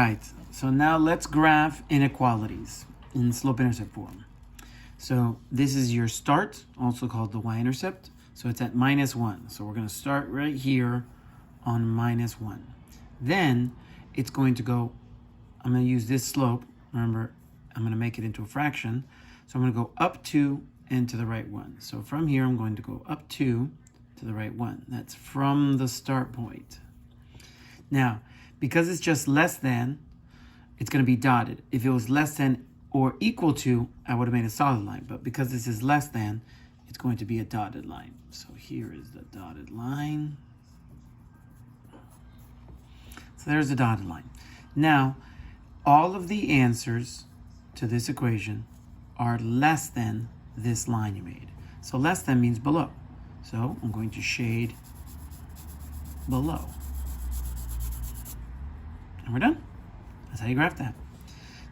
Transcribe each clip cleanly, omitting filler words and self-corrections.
right, so now let's graph inequalities in slope-intercept form. So this is your start, also called the y-intercept. So it's at -1. So we're going to start right here on -1. Then it's going to go, I'm going to use this slope. Remember, I'm going to make it into a fraction. So I'm going to go up 2 and to the right 1. So from here, I'm going to go up 2 to the right 1. That's from the start point. Now, because it's just less than, it's going to be dotted. If it was less than or equal to, I would have made a solid line. But because this is less than, it's going to be a dotted line. So here is the dotted line. So there's the dotted line. Now, all of the answers to this equation are less than this line you made. So less than means below. So I'm going to shade below. And we're done. That's how you graph that.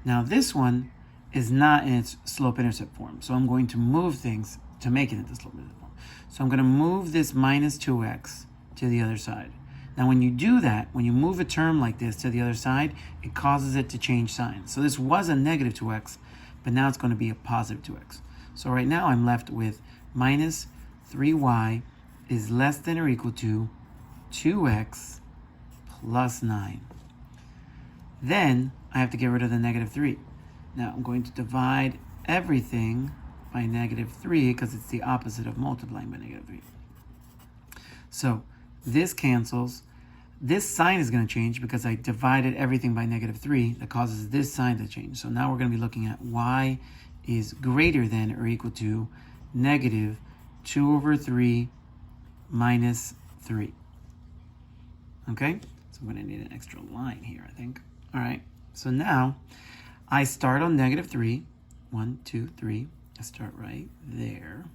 Now this one is not in its slope-intercept form. So I'm going to move things to make it into slope-intercept form. So I'm going to move this -2x to the other side. Now when you do that, when you move a term like this to the other side, it causes it to change signs. So this was a -2x, but now it's going to be a +2x. So right now I'm left with -3y is less than or equal to 2x plus 9. Then I have to get rid of the -3. Now I'm going to divide everything by -3 because it's the opposite of multiplying by -3. So this cancels. This sign is going to change because I divided everything by -3. That causes this sign to change. So now we're going to be looking at y is greater than or equal to -2/3 minus 3. Okay? So I'm going to need an extra line here, I think. All right. So now I start on -3. 1, 2, 3. I start right there.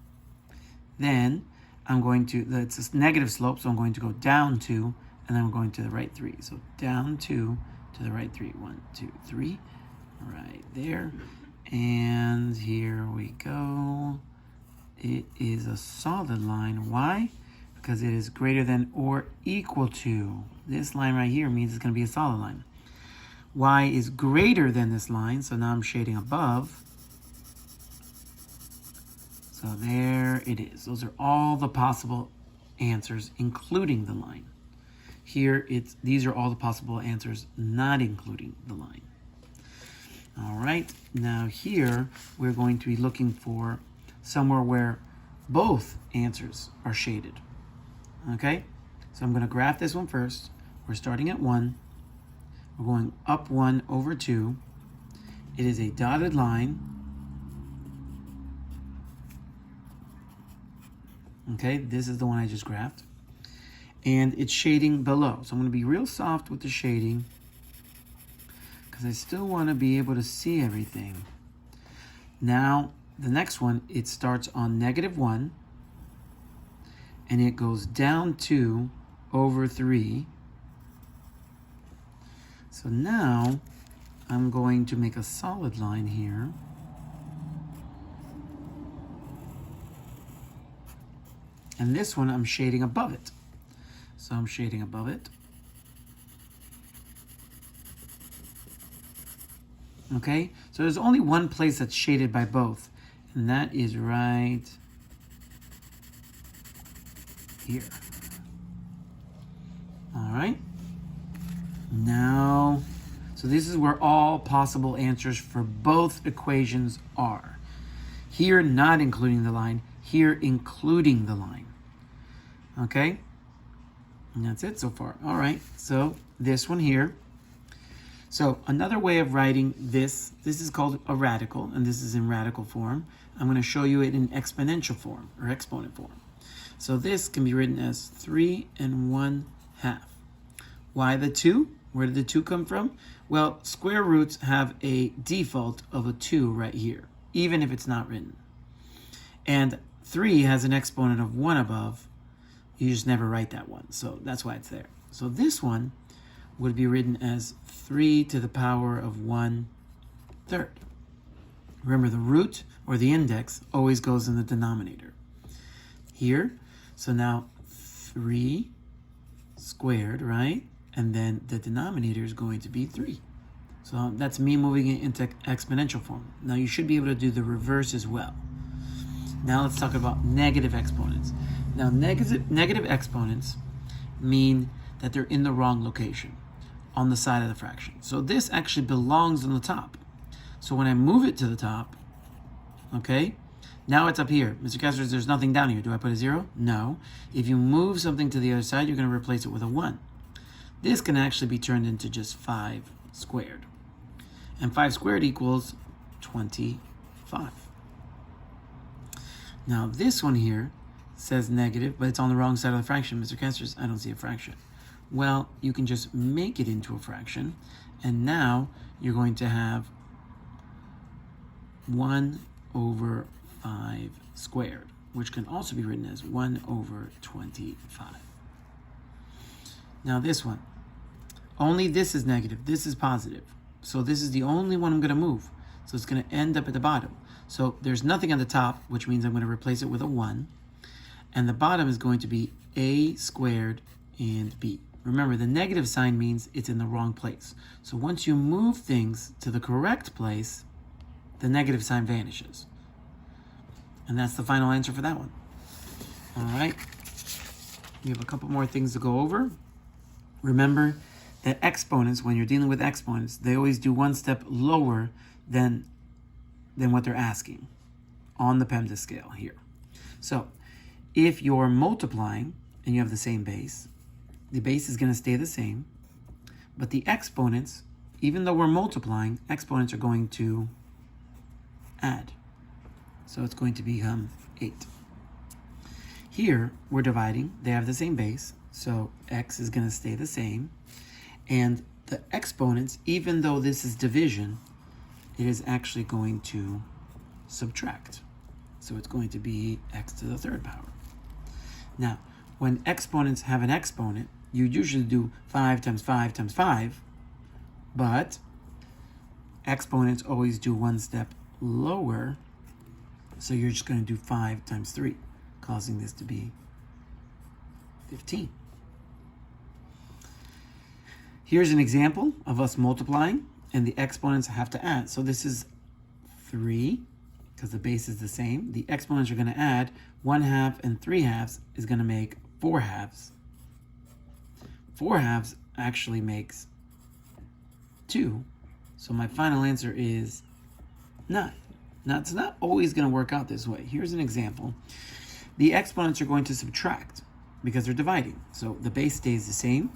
Then I'm going to, it's a negative slope, so I'm going to go down 2, and then I'm going to the right 3. So down 2 to the right 3. 1, 2, 3. Right there. And here we go. It is a solid line. Why? Because it is greater than or equal to. This line right here means it's going to be a solid line. Y is greater than this line, so now I'm shading above. So there it is. Those are all the possible answers, including the line. Here, these are all the possible answers, not including the line. All right, now here, we're going to be looking for somewhere where both answers are shaded. Okay, so I'm going to graph this one first. We're starting at 1. We're going up 1 over 2. It is a dotted line. Okay, this is the one I just graphed. And it's shading below. So I'm going to be real soft with the shading because I still want to be able to see everything. Now, the next one, it starts on -1 and it goes down 2 over 3. So now I'm going to make a solid line here. And this one I'm shading above it. So I'm shading above it. Okay, so there's only one place that's shaded by both, and that is right here. All right. Now, so this is where all possible answers for both equations are. Here, not including the line. Here, including the line. Okay? And that's it so far. All right, so this one here. So another way of writing this is called a radical, and this is in radical form. I'm going to show you it in exponential form, or exponent form. So this can be written as 3 1/2. Why the 2? Where did the 2 come from? Well, square roots have a default of a 2 right here, even if it's not written. And 3 has an exponent of 1 above. You just never write that one, so that's why it's there. So this one would be written as 3 to the power of 1/3. Remember, the root or the index always goes in the denominator. Here, so now 3 squared, right? And then the denominator is going to be 3. So that's me moving it into exponential form. Now you should be able to do the reverse as well. Now let's talk about negative exponents. Now negative exponents mean that they're in the wrong location on the side of the fraction. So this actually belongs on the top. So when I move it to the top, okay, now it's up here. Mr. Castro, there's nothing down here. Do I put a 0? No. If you move something to the other side, you're going to replace it with a 1. This can actually be turned into just 5 squared. And 5 squared equals 25. Now this one here says negative, but it's on the wrong side of the fraction. Mr. Castro, I don't see a fraction. Well, you can just make it into a fraction, and now you're going to have 1 over 5 squared, which can also be written as 1 over 25. Now this one, only this is negative, this is positive. So this is the only one I'm going to move. So it's going to end up at the bottom. So there's nothing on the top, which means I'm going to replace it with a 1. And the bottom is going to be a squared and b. Remember, the negative sign means it's in the wrong place. So once you move things to the correct place, the negative sign vanishes. And that's the final answer for that one. All right. We have a couple more things to go over. Remember that exponents, when you're dealing with exponents, they always do one step lower than what they're asking on the PEMDAS scale here. So if you're multiplying and you have the same base, the base is going to stay the same, but the exponents, even though we're multiplying, exponents are going to add. So it's going to become 8. Here, we're dividing. They have the same base, so x is going to stay the same. And the exponents, even though this is division, it is actually going to subtract. So it's going to be x to the 3rd power. Now, when exponents have an exponent, you usually do 5 times 5 times 5, but exponents always do one step lower, so you're just going to do 5 times 3, causing this to be 15. Here's an example of us multiplying, and the exponents have to add. So this is 3, because the base is the same. The exponents are going to add. 1/2 and 3/2 is going to make 4/2. 4/2 actually makes 2. So my final answer is 9. Now, it's not always going to work out this way. Here's an example. The exponents are going to subtract because they're dividing. So the base stays the same.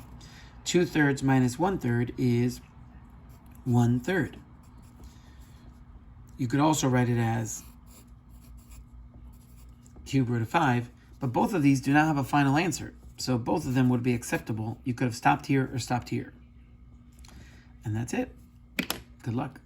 2/3 minus 1/3 is 1/3. You could also write it as cube root of 5, but both of these do not have a final answer. So both of them would be acceptable. You could have stopped here or stopped here. And that's it. Good luck.